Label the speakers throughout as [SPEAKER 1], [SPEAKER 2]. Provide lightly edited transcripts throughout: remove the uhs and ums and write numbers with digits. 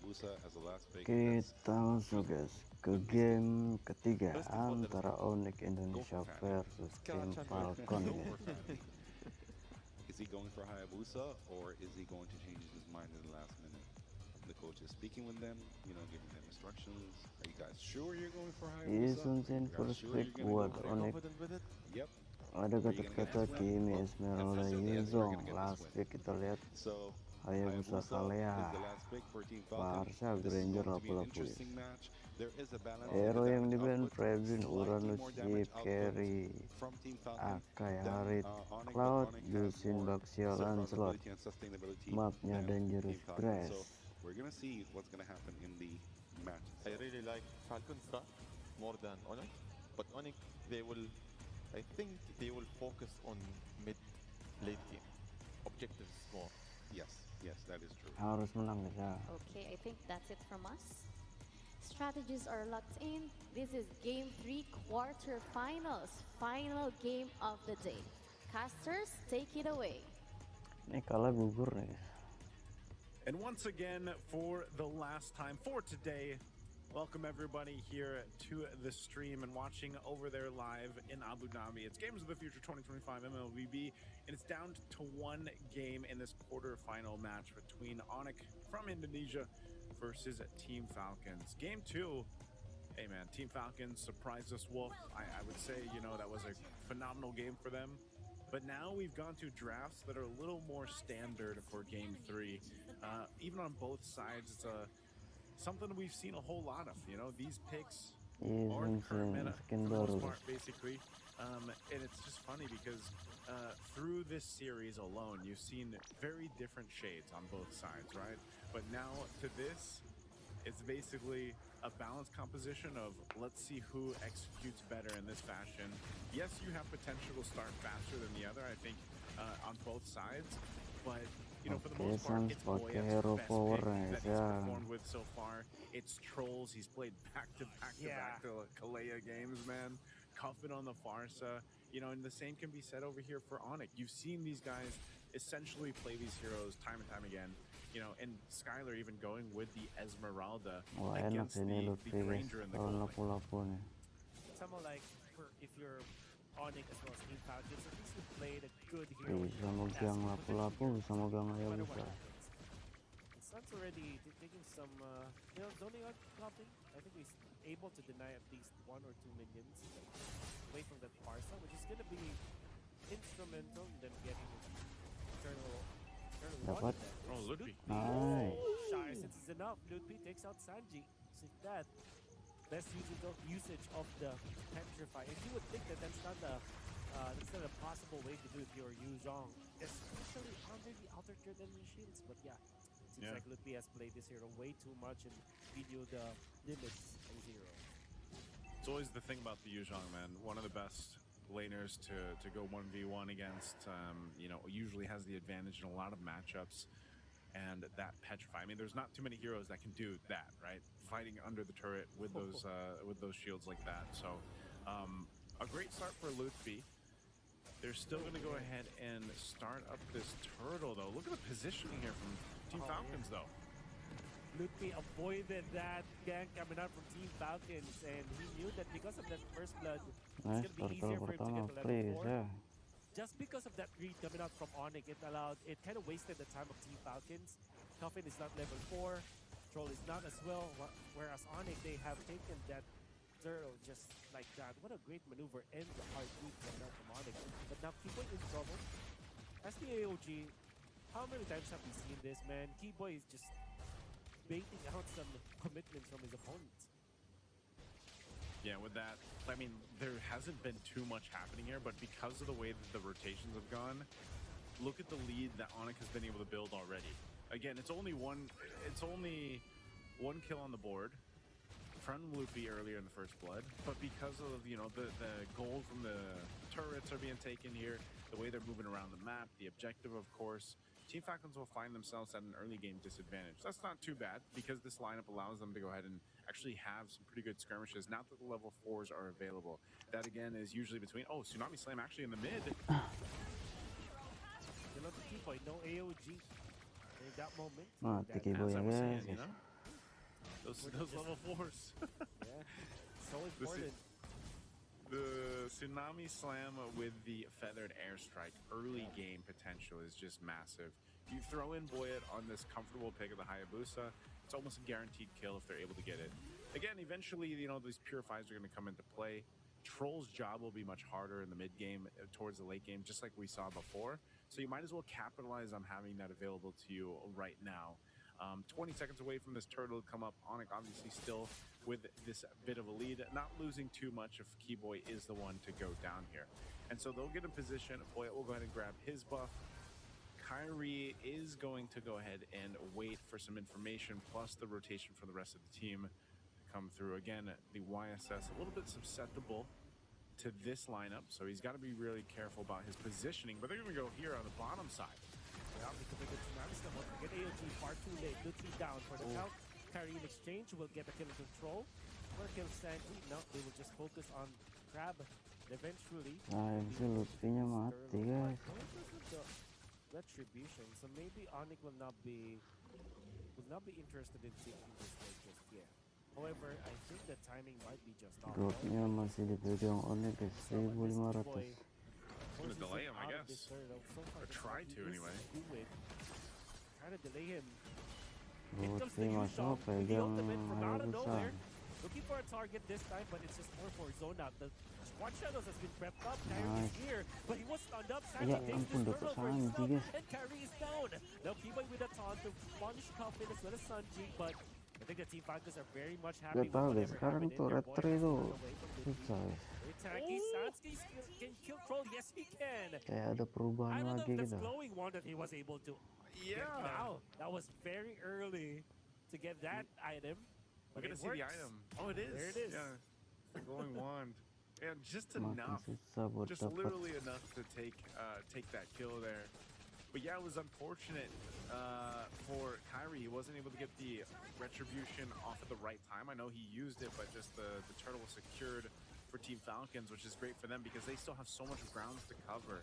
[SPEAKER 1] Kita masuk guys ke game ketiga antara Onic Indonesia versus tim Falcon guys.
[SPEAKER 2] Is he going for Hayabusa or is he going to change his mind in the last minute? The coach is speaking with them, giving them instructions. Are you guys sure you're going for Hayabusa? Are you
[SPEAKER 1] Isunsin
[SPEAKER 2] guys
[SPEAKER 1] first
[SPEAKER 2] sure
[SPEAKER 1] pick
[SPEAKER 2] you're going to go
[SPEAKER 1] buat
[SPEAKER 2] for
[SPEAKER 1] Onic.
[SPEAKER 2] Yep.
[SPEAKER 1] Ada
[SPEAKER 2] Are you going to get
[SPEAKER 1] kata-kata
[SPEAKER 2] this win?
[SPEAKER 1] Kimi Esmeralda
[SPEAKER 2] Yes, we're going
[SPEAKER 1] Yuzong.
[SPEAKER 2] to get this
[SPEAKER 1] Last
[SPEAKER 2] win.
[SPEAKER 1] pick kita lihat
[SPEAKER 2] So
[SPEAKER 1] Hayabusa
[SPEAKER 2] Hayabusa is
[SPEAKER 1] Kalea.
[SPEAKER 2] the last pick for Team Falcon.
[SPEAKER 1] Barca
[SPEAKER 2] This is
[SPEAKER 1] Granger
[SPEAKER 2] going to be an
[SPEAKER 1] lapu-lapu.
[SPEAKER 2] interesting match. There is a balance in the
[SPEAKER 1] Hero yang
[SPEAKER 2] damage
[SPEAKER 1] di ban
[SPEAKER 2] output.
[SPEAKER 1] Prebin
[SPEAKER 2] Slightly
[SPEAKER 1] Uranus
[SPEAKER 2] more damage
[SPEAKER 1] Jeep
[SPEAKER 2] output
[SPEAKER 1] Carry
[SPEAKER 2] from Team Falcon
[SPEAKER 1] Akai
[SPEAKER 2] than
[SPEAKER 1] Harit
[SPEAKER 2] Onic, but
[SPEAKER 1] Cloud
[SPEAKER 2] Onic has
[SPEAKER 1] Yusin
[SPEAKER 2] more
[SPEAKER 1] Baxia Lancelot.
[SPEAKER 2] survivability and sustainability
[SPEAKER 1] Mapnya
[SPEAKER 2] than
[SPEAKER 1] Dangerous
[SPEAKER 2] Team Falcon. So
[SPEAKER 1] Grass.
[SPEAKER 2] we're gonna see what's gonna happen in the match
[SPEAKER 3] I
[SPEAKER 2] itself.
[SPEAKER 3] really like Falcons start more than Onic, but Onic I think they will focus on mid late game objectives more.
[SPEAKER 2] Yes, that is true.
[SPEAKER 1] Harus menang guys ya.
[SPEAKER 4] Okay, I think that's it from us. Strategies are locked in. This is Game 3 quarterfinals, final game of the day. Casters, take it away.
[SPEAKER 1] Ini kalah gugur nih guys.
[SPEAKER 5] And once again, for the last time for today, welcome everybody here to the stream and watching over there live in Abu Dhabi. It's Games of the Future 2025 MLbb, and it's down to one game in this quarterfinal match between Onic from Indonesia versus Team Falcons. Game 2, hey man, Team Falcons surprised us, Wolf. I would say, that was a phenomenal game for them. But now we've gone to drafts that are a little more standard for Game 3. Even on both sides, it's something we've seen a whole lot of. These picks are the current meta for the most part, basically. And it's just funny because through this series alone, you've seen very different shades on both sides, right? But now to this, it's basically a balanced composition of let's see who executes better in this fashion. Yes, you have potential to start faster than the other, I think, on both sides. But, for the most part, it's Boyet's best pick that he's performed with so far. It's Trolls. He's played back-to-back to Kalea games, man. Cuffin on the Farsa. And the same can be said over here for Onic. You've seen these guys essentially play these heroes time and time again. And Skylar even going with the Esmeralda against the Granger in the goal.
[SPEAKER 6] Someone like, if you're Onic as well as Team Falcons, at least you played a good hero. Sun's already taking some, zoning out copying. I think he's able to deny at least 1 or 2 minions away from that Farsa, which is going to be instrumental in them getting Eternal
[SPEAKER 1] Dapat.
[SPEAKER 5] Oh, Ludwig.
[SPEAKER 1] Nice.
[SPEAKER 6] Shy, since it's enough, Ludwig takes out Sanji. See that. Best usage of the Petrify. And you would think that that's not a possible way to do it if you're Yu Zhong, especially under the outer third enemy shields. But yeah, it seems like Ludwig has played this hero way too much and video the limits of zero.
[SPEAKER 5] It's always the thing about the Yu Zhong, man. One of the best laners to go 1v1 against, usually has the advantage in a lot of matchups. And that Petrify, I mean, there's not too many heroes that can do that, right? Fighting under the turret with those shields like that. So a great start for Ludwig. They're still going to go ahead and start up this turtle, though. Look at the positioning here from Team Falcons, though.
[SPEAKER 6] Ludwig avoided that gank coming out from Team Falcons, and he knew that because of that first blood, it's going to be easier for him to get to level 4. Just because of that read coming out from Onic, it kind of wasted the time of Team Falcons. Coffin is not level 4, Troll is not as well, whereas Onic, they have taken that turtle just like that. What a great maneuver and the hard read coming out from Onic. But now Keyboy in trouble. As the AOG, how many times have we seen this, man? Keyboy is just baiting out some commitments from his opponents.
[SPEAKER 5] Yeah, with that, I mean, there hasn't been too much happening here, but because of the way that the rotations have gone, look at the lead that Onic has been able to build already. Again, it's only one kill on the board from Luffy earlier in the first blood, but because of, the gold from the turrets are being taken here, the way they're moving around the map, the objective, of course, Team Falcons will find themselves at an early game disadvantage. That's not too bad because this lineup allows them to go ahead and actually have some pretty good skirmishes now that the level 4s are available. That again is usually between, Tsunami Slam actually in the mid.
[SPEAKER 6] You know, the Keyboy, no AOG in that moment.
[SPEAKER 1] Keyboy,
[SPEAKER 5] Those level 4s.
[SPEAKER 6] Yeah, so important.
[SPEAKER 5] The Tsunami Slam with the Feathered Airstrike early game potential is just massive. You throw in Boyet on this comfortable pick of the Hayabusa, it's almost a guaranteed kill if they're able to get it. Again, eventually, you know, these Purifies are going to come into play. Troll's job will be much harder in the mid game towards the late game, just like we saw before. So you might as well capitalize on having that available to you right now. 20 seconds away from this turtle to come up. Onic obviously still with this bit of a lead, not losing too much if Keyboy is the one to go down here. And so they'll get in position. Boyet will go ahead and grab his buff. Kyrie is going to go ahead and wait for some information, plus the rotation for the rest of the team to come through. Again, the YSS a little bit susceptible to this lineup, so he's got to be really careful about his positioning. But they're going to go here on the bottom side.
[SPEAKER 6] Yeah, because the Tsunami Slam will get AOG far too late. Lucy down for the count. Carry in exchange will get a kill in control. Or kill Sandy. No, they will just focus on Crab. Eventually,
[SPEAKER 1] bisa Luffy-nya mati guys.
[SPEAKER 6] Retribution. So maybe Onic will not be interested in taking this way just yet. However, I think the timing might be just off.
[SPEAKER 1] Dropnya masih dipegang Onic guys, 1500.
[SPEAKER 5] It's going to delay him, I guess. Or try to, anyway.
[SPEAKER 6] Trying to delay him.
[SPEAKER 1] Luffy masuk pegang Hayabusa.
[SPEAKER 6] Looking for a target this time, but it's just more for zone out. The Squad Shadows has been prepped up. Kyrie is here, but he was stunned up. Sanji takes this turtle for himself, and Kyrie is down. Now Keyboy with a taunt to punish Coffin as well as Sanji, but I think the Team Falcons are very much happy with whatever happened in their boy. Tanky Sansky can kill Troll. Yes, he can.
[SPEAKER 1] Kayak ada perubahan
[SPEAKER 6] I don't know
[SPEAKER 1] lagi
[SPEAKER 6] if
[SPEAKER 1] gitu.
[SPEAKER 6] the glowing one that he was able to.
[SPEAKER 5] Yeah.
[SPEAKER 6] Now that was very early to get that item.
[SPEAKER 5] We're gonna see the item. Oh, it is.
[SPEAKER 6] There it is.
[SPEAKER 5] Yeah, the glowing wand. And just
[SPEAKER 1] Makin
[SPEAKER 5] enough,
[SPEAKER 1] susah buat
[SPEAKER 5] just
[SPEAKER 1] dapat.
[SPEAKER 5] literally enough to take that kill there. But yeah, it was unfortunate for Kyrie. He wasn't able to get the retribution off at the right time. I know he used it, but just the turtle was secured for Team Falcons, which is great for them because they still have so much grounds to cover,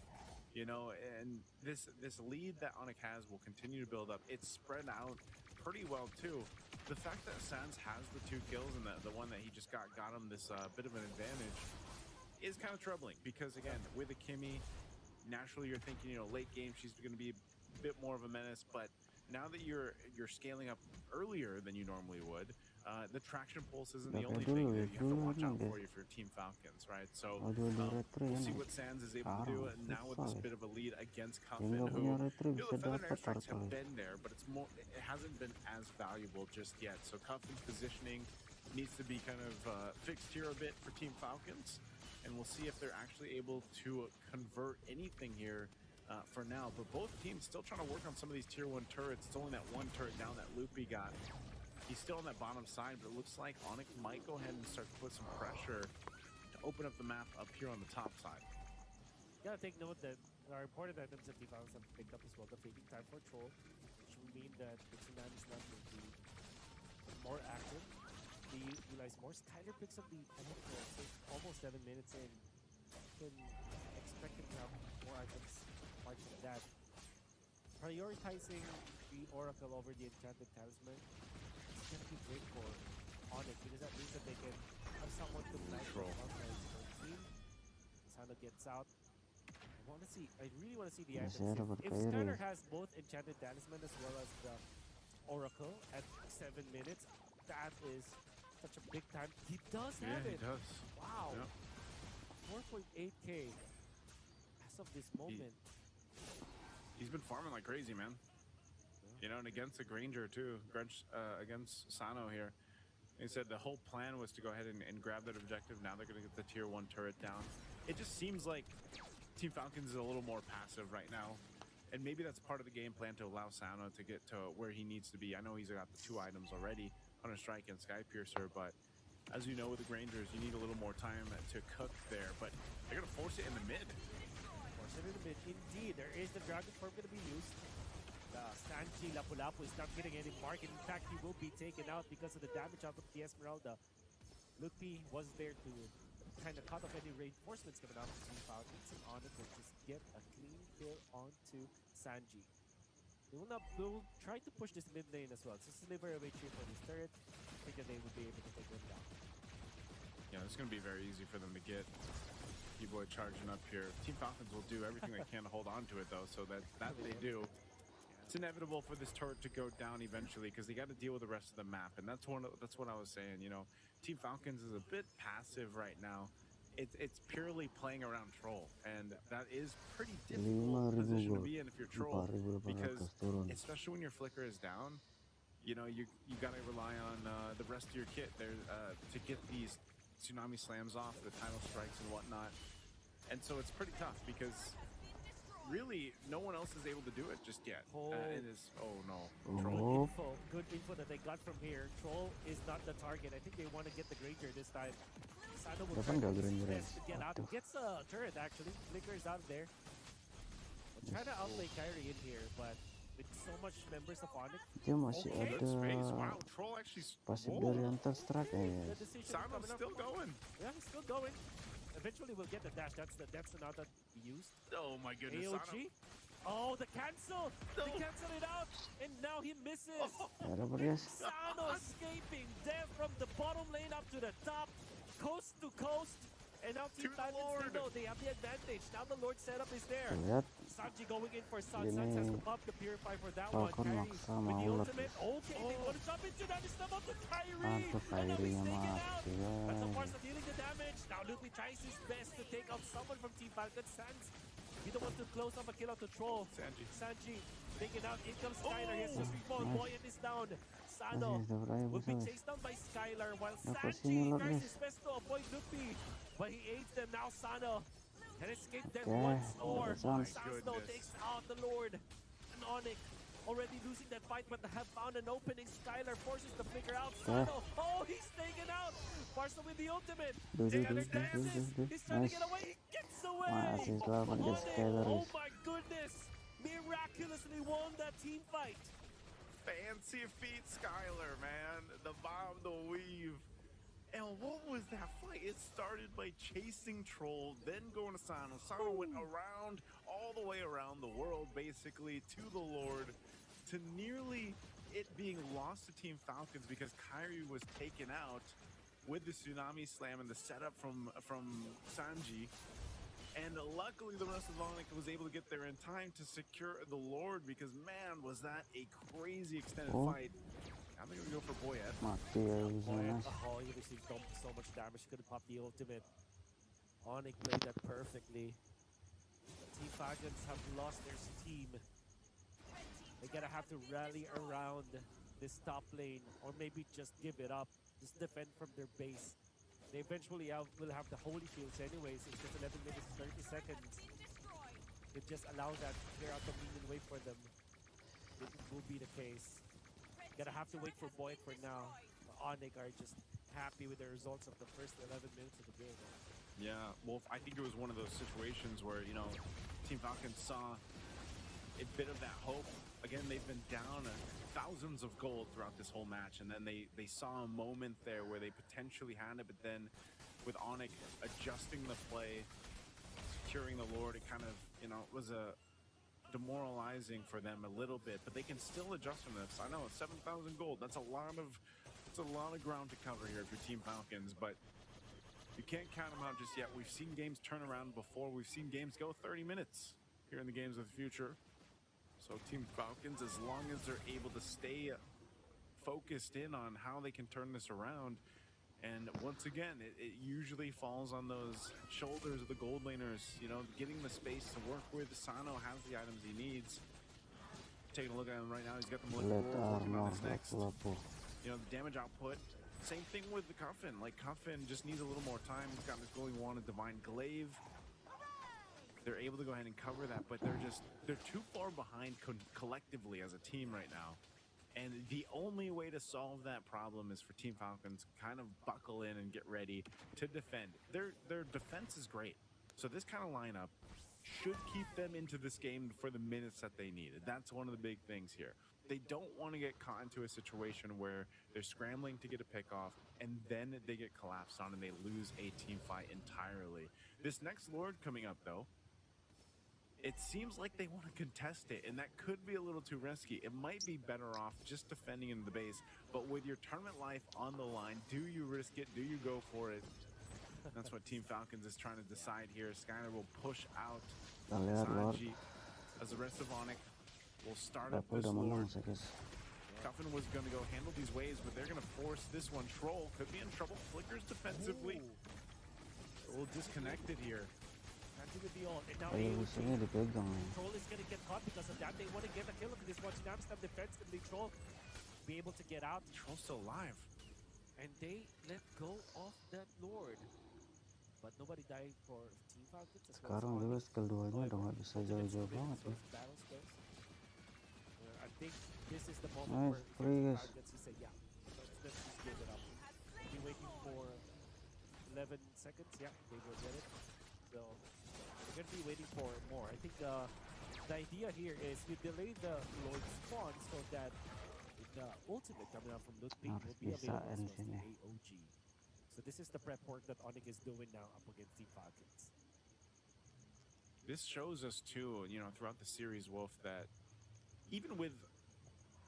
[SPEAKER 5] you know. And this lead that Onic has will continue to build up. It's spread out pretty well too. The fact that Sans has the 2 kills and the one that he just got him this bit of an advantage is kind of troubling because again, with a Kimmy, naturally you're thinking, you know, late game she's going to be a bit more of a menace, but now that you're scaling up earlier than you normally would, the traction pulse isn't the only thing that you have to watch out for if you're Team Falcons, right? So we'll see what Sans is able to do, and now with this bit of a lead against Coffin, who, you know, the Feathered Airstrikes have been there, but it's more, it hasn't been as valuable just yet. So Coffin's positioning needs to be kind of fixed here a bit for Team Falcons, and we'll see if they're actually able to convert anything here for now. But both teams still trying to work on some of these tier 1 turrets. It's only that one turret down that Loopy got. He's still on that bottom side, but it looks like Onic might go ahead and start to put some pressure to open up the map up here on the top side.
[SPEAKER 6] You gotta take note that our important items that the Falcons have picked up as well. The Fading Time for Troll, which will mean that the Tsunami Slam will be more active. They utilize more. Skyler picks up the Oracle, so almost 7 minutes in. You can expect him to have more items apart from that. Prioritizing the Oracle over the Enchanted Talisman is going to be great for Onic because that means that they can have someone to flank from outside their team. Sano gets out. I really want to see the items. If Skyler has both Enchanted Talisman as well as the Oracle at 7 minutes, that is such a big time. He does have it.
[SPEAKER 5] He does.
[SPEAKER 6] Wow.
[SPEAKER 5] Yep.
[SPEAKER 6] 4.8k as of this moment.
[SPEAKER 5] He's been farming like crazy, man. You know, and against the Granger too, against Sano here. He said the whole plan was to go ahead and grab that objective. Now they're going to get the tier 1 turret down. It just seems like Team Falcons is a little more passive right now. And maybe that's part of the game plan to allow Sano to get to where he needs to be. I know he's got the 2 items already, Hunter Strike and Sky Piercer, but as you know with the Grangers, you need a little more time to cook there. But they're going to force it in the mid.
[SPEAKER 6] Indeed, there is the Dragon Form going to be used. Sanji Lapu-Lapu is not getting any mark. In fact, he will be taken out because of the damage out of the Esmeralda. Lupi was there to kind of cut off any reinforcements coming out from Team Falcons, and Onic will just get a clean kill onto Sanji. They will try to push this mid lane as well. So Sliver away tree for this turret. think that they would be able to take them down.
[SPEAKER 5] Yeah, it's going to be very easy for them to get T-Boy charging up here. Team Falcons will do everything they can to hold on to it, though, so that they do. It's inevitable for this turret to go down eventually because they got to deal with the rest of the map, and that's what I was saying. You know, Team Falcons is a bit passive right now. It's purely playing around Troll, and that is pretty difficult position to be in if you're Troll, because especially when your flicker is down, you know, you got to rely on the rest of your kit there to get these tsunami slams off, the tidal strikes and whatnot, and so it's pretty tough because really no one else is able to do it just yet. It is, oh no, Troll.
[SPEAKER 6] Good info that they got from here. Troll is not the target. I think they want to get the Granger this time. Sano will try his best to get out. Gets a turret actually. Flickers out there. We'll try to outplay Kyrie in here, but with so much members of Onic.
[SPEAKER 1] Dia masih ada
[SPEAKER 5] Wow, Troll actually
[SPEAKER 1] pasif dari Counter-Strike ya.
[SPEAKER 5] Sano's still going.
[SPEAKER 6] Yeah, he's still going. Eventually we'll get the dash. That's the nod that we used.
[SPEAKER 5] Oh my goodness.
[SPEAKER 6] AOG. Oh, the cancel. They cancel it out, and now he misses. Sano escaping death from the bottom lane up to the top, coast to coast. And now Team Falcons, they have the advantage. Now the Lord setup is there. Sanji going in for Sun. Sun has to pop the Purify for that one. Kyrie with the ultimate. Okay, they want to jump into that. It's not up to Kyrie. And now he's taken out. But so far, dealing the damage. Now Lupi tries his best to take out someone from Team Falcons. Sans, he don't want to close up a kill out to Troll. Sanji taken out. In comes Skylar. He has to respawn. Boyan is down. Sano will be chased down by Skylar while Sanji tries his best to avoid Lupi. But he aids them now. Sano can escape death once more. Sano takes out the Lord. And Onic already losing that fight, but have found an opening. Skylar forces the figure out. Sano, oh, he's taken out. Barca with the ultimate. Skylar dances. He's trying to get away. He gets away. Oh my goodness. Miraculously won that team fight.
[SPEAKER 5] Fancy feet, Skylar, man. The bomb, the weave. And what was that fight? It started by chasing Troll, then going to Sano. Sano went around, all the way around the world, basically, to the Lord, to nearly it being lost to Team Falcons because Kyrie was taken out with the Tsunami Slam and the setup from Sanji. And luckily, the rest of Onic was able to get there in time to secure the Lord because, man, was that a crazy extended fight. I'm going to go for Boyet.
[SPEAKER 6] Oh, he received so much damage. He couldn't pop the ultimate. Onic played that perfectly. The Team Falcons have lost their steam. They gotta have to rally around this top lane, or maybe just give it up. Just defend from their base. They eventually will have the holy shields anyways. It's just 11 minutes, 30 seconds. It just allow that to clear out the minion wave for them. It will be the case. Gotta have to wait for Boyd for now. Onic are just happy with the results of the first 11 minutes of the game.
[SPEAKER 5] Yeah, Wolf, I think it was one of those situations where, you know, Team Falcons saw a bit of that hope. Again, they've been down thousands of gold throughout this whole match, and then they saw a moment there where they potentially had it, but then with Onic adjusting the play, securing the Lord, it kind of, you know, was a demoralizing for them a little bit, but they can still adjust from this. I know 7,000 gold. That's a lot of ground to cover here for Team Falcons, but you can't count them out just yet. We've seen games turn around before. We've seen games go 30 minutes here in the games of the future. So Team Falcons, as long as they're able to stay focused in on how they can turn this around, and once again, it usually falls on those shoulders of the gold laners, you know, getting the space to work with. Sano has the items he needs. Taking a look at him right now, he's got the molecular working on his next. You know, the damage output. Same thing with the Cuffin. Like, Cuffin just needs a little more time. He's got this Glowing Wand of Divine Glaive. They're able to go ahead and cover that, but they're too far behind collectively as a team right now. And the only way to solve that problem is for Team Falcons kind of buckle in and get ready to defend. Their defense is great. So this kind of lineup should keep them into this game for the minutes that they need. That's one of the big things here. They don't want to get caught into a situation where they're scrambling to get a pick off and then they get collapsed on and they lose a team fight entirely. This next Lord coming up, though, it seems like they want to contest it, and that could be a little too risky. It might be better off just defending in the base, but with your tournament life on the line, do you risk it? Do you go for it? That's what Team Falcons is trying to decide here. Skyler will push out Sanji as the rest of Onic will start up this Lord. Cuffin was going to go handle these waves, but they're going to force this one. Troll could be in trouble. Flickers defensively. A little disconnected here.
[SPEAKER 6] And now Troll is going to get caught because of that. They want to get a kill on this one. Snapstab defensively. Troll be able to get out.
[SPEAKER 5] Troll's still alive.
[SPEAKER 6] And they let go of that Lord. But nobody died for Team Falcons.
[SPEAKER 1] Sekarang juga skill 2-nya udah nggak bisa jauh-jauh banget ya.
[SPEAKER 6] I think this is the moment where Team Falcons say, yeah, let's just give it up. Be waiting for 11 seconds. Yeah, they will get it. So we're going to be waiting for more. I think the idea here is you delay the Lord spawn so that the ultimate coming out from Ludwig will be available as well as the AOG. So this is the prep work that Onic is doing now up against Team Falcons.
[SPEAKER 5] This shows us too, you know, throughout the series, Wolf, that even with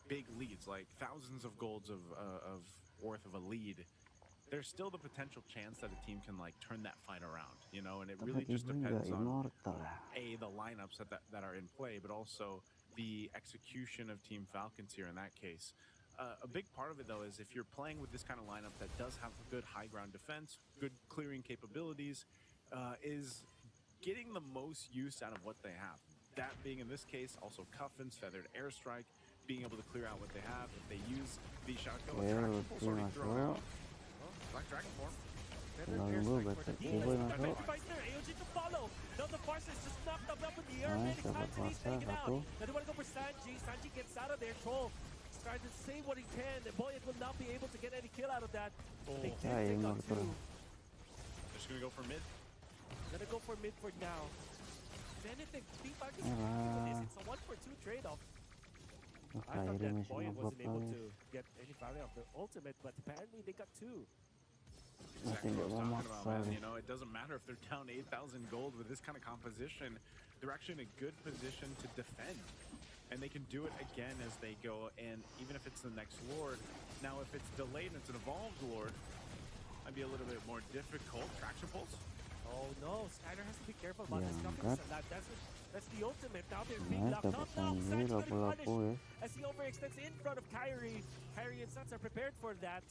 [SPEAKER 5] big leads, like thousands of golds of worth of a lead, there's still the potential chance that a team can like turn that fight around, you know, and it really just depends on the lineups that are in play, but also the execution of Team Falcons here in that case. A big part of it, though, is if you're playing with this kind of lineup that does have good high ground defense, good clearing capabilities, is getting the most use out of what they have. That being, in this case, also Cuffin's Feathered Airstrike, being able to clear out what they have. If they use the shotgun, already thrown out. Black Dragon form.
[SPEAKER 6] AOG to follow. Now the Farsa is just knocked up in the air. Many times and he's taken out. Now they want to go for Sanji. Sanji gets out of there. Troll trying to save what he can. And Boyet will not be able to get any kill out of that. They did take out two.
[SPEAKER 5] They're just going to go for mid.
[SPEAKER 6] Gonna go for mid for now. If anything, Team Falcons is it's a 1-for-2 trade-off. I thought that Boyet wasn't able to get any value of the ultimate, but apparently they got two.
[SPEAKER 5] Exactly what I was talking about, man. You know, it doesn't matter if they're down 8,000 gold with this kind of composition. They're actually in a good position to defend. And they can do it again as they go, and even if it's the next Lord. Now, if it's delayed and it's an evolved Lord, might be a little bit more difficult. Traction pulse?
[SPEAKER 6] Oh no, Skyler has to be careful about this company. That's the ultimate. Now they're being locked up. Now Sanji gonna be punished as he overextends in front of Kyrie. Kyrie and Suns are prepared for that.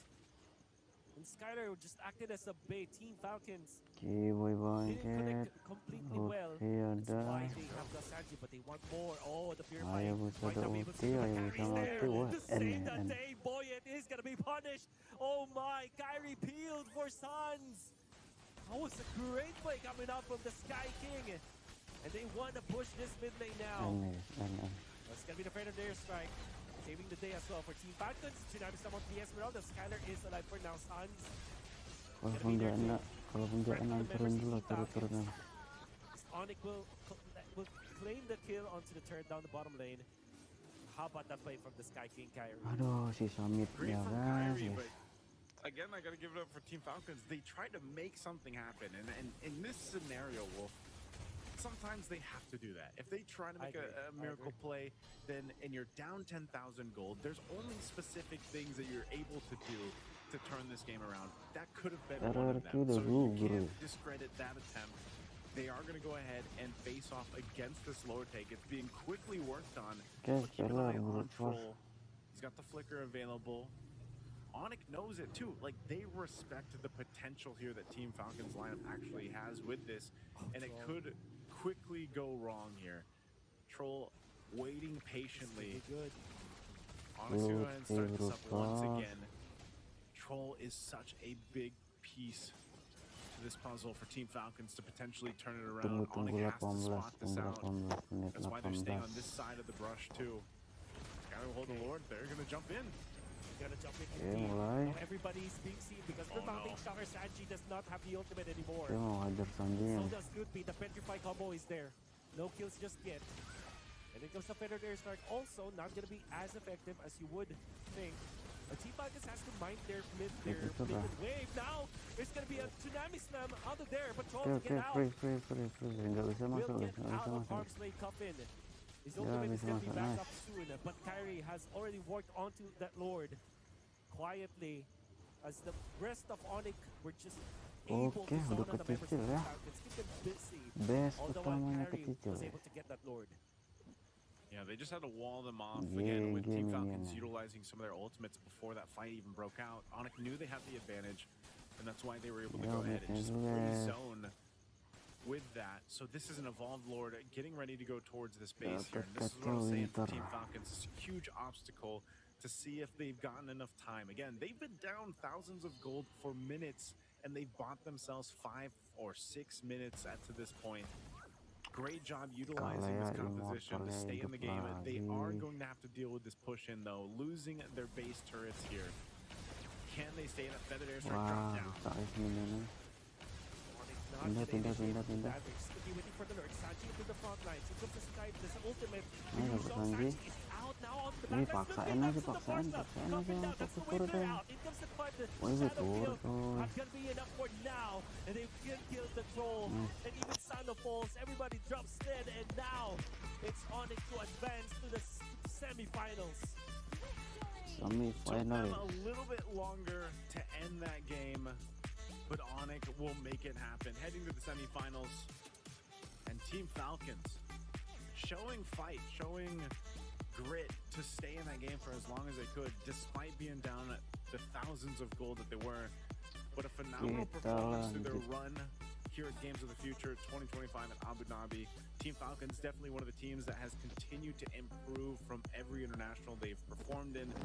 [SPEAKER 6] And Skyler just acted as a bait. Team Falcons didn't connect completely well. That's why they have the Sanji, but they want more. Oh, the Purify might not be able to see the Kyrie's there. To save the day, Boyet is going to be punished. Oh my, Kyrie peeled for Suns. That was a great play coming out from the Sky King. And they want to push this mid lane now. That's going to be the Predator Airstrike. Saving the day as well for Team Falcons. Tsunami someone to the Esmeralda. Skyler is alive for now. Suns.
[SPEAKER 1] Kalaupun dia enak turun dulu, turun.
[SPEAKER 6] Onic will claim the kill onto the turret down the bottom lane. How about that play from the Sky King, Kyrie?
[SPEAKER 1] Aduh, si Samit ya guys.
[SPEAKER 5] Again, I gotta give it up for Team Falcons. They tried to make something happen, and in this scenario, Wolf, sometimes they have to do that. If they try to make a miracle play, then and you're down 10,000 gold, there's only specific things that you're able to do to turn this game around. That could have been one of them. So you can't discredit that attempt. They are going to go ahead and face off against this lower take. It's being quickly worked on. But keep an eye on Troll. He's got the flicker available. Onic knows it too. Like, they respect the potential here that Team Falcons lineup actually has with this, and it could quickly go wrong here. Troll waiting patiently. Onyx go ahead and start this up once again. Troll is such a big piece to this puzzle for Team Falcons to potentially turn it around. Onyx has to spot this out. That's why they're staying on this side of the brush too. Gotta hold the Lord. They're gonna jump in.
[SPEAKER 6] Gotta jump in. Now everybody's being seen because the mounting shocker Sanji does not have the ultimate anymore. So does Ludwig. The Petrify combo is there. No kills just yet. And then comes the Feathered Airstrike, also not gonna be as effective as you would think. Team Falcons has to mind their mid wave now. There's gonna be a tsunami slam out of there, but Troll
[SPEAKER 1] Oke,
[SPEAKER 6] get out.
[SPEAKER 1] free. Nggak bisa masuk
[SPEAKER 6] Will
[SPEAKER 1] guys,
[SPEAKER 6] get
[SPEAKER 1] nggak bisa
[SPEAKER 6] out of
[SPEAKER 1] masuk.
[SPEAKER 6] harm's way, Coffin. His
[SPEAKER 1] Ya,
[SPEAKER 6] ultimate is
[SPEAKER 1] bisa
[SPEAKER 6] gonna be
[SPEAKER 1] masuk,
[SPEAKER 6] back
[SPEAKER 1] nice.
[SPEAKER 6] up soon, but Kyrie has already worked onto that Lord quietly as the rest of Onic were just able
[SPEAKER 1] Oke,
[SPEAKER 6] to zone
[SPEAKER 1] udah
[SPEAKER 6] on the members of
[SPEAKER 1] kecicil
[SPEAKER 6] the
[SPEAKER 1] ya.
[SPEAKER 6] Falcons, keep them busy.
[SPEAKER 1] Base
[SPEAKER 6] All the while
[SPEAKER 1] utamanya
[SPEAKER 6] Kyrie
[SPEAKER 1] kecicil
[SPEAKER 6] was
[SPEAKER 1] ya.
[SPEAKER 6] able to get that Lord.
[SPEAKER 5] Yeah, they just had to wall them off
[SPEAKER 1] Yeah,
[SPEAKER 5] again with Team
[SPEAKER 1] gaming,
[SPEAKER 5] Falcons
[SPEAKER 1] yeah.
[SPEAKER 5] utilizing some of their ultimates before that fight even broke out. Onic knew they had the advantage, and that's why they were able to
[SPEAKER 1] Yeah,
[SPEAKER 5] go ahead and just
[SPEAKER 1] yeah.
[SPEAKER 5] free zone with that. So this is an evolved Lord getting ready to go towards this base here. And this is what I was saying for Team Falcons. It's a huge obstacle to see if they've gotten enough time. Again, they've been down thousands of gold for minutes, and they've bought themselves 5 or 6 minutes to this point. Great job utilizing this composition to stay in the game. They are going to have to deal with this push in though, losing their base turrets here. Can they stay in a feathered airstrike drop
[SPEAKER 1] Wah,
[SPEAKER 5] down?
[SPEAKER 1] bisa guys ini.
[SPEAKER 6] Not
[SPEAKER 1] Pindah.
[SPEAKER 6] getting waiting for the Lord. Sanji to the front lines. Here comes the Sky. There's an ultimate.
[SPEAKER 1] Ayo, Sanji.
[SPEAKER 6] Sanji is out now on the
[SPEAKER 1] Ini
[SPEAKER 6] back.
[SPEAKER 1] paksain aja, paksain aja.
[SPEAKER 6] That's the way they're out. It comes the fight. The
[SPEAKER 1] Wih,
[SPEAKER 6] shadow
[SPEAKER 1] turun,
[SPEAKER 6] kill.
[SPEAKER 1] coy.
[SPEAKER 6] Not gonna be enough for now. And they can kill the troll. And even Sando falls. Everybody drops dead. And now it's Onic to advance to the semi-finals.
[SPEAKER 5] Took them
[SPEAKER 1] Semi-final.
[SPEAKER 5] a little bit longer to end that game, but Onic will make it happen. Heading to the semifinals, and Team Falcons showing fight, showing grit to stay in that game for as long as they could, despite being down at the thousands of gold that they were. But a phenomenal performance through their run here at Games of the Future 2025 in Abu Dhabi. Team Falcons definitely one of the teams that has continued to improve from every international they've performed in.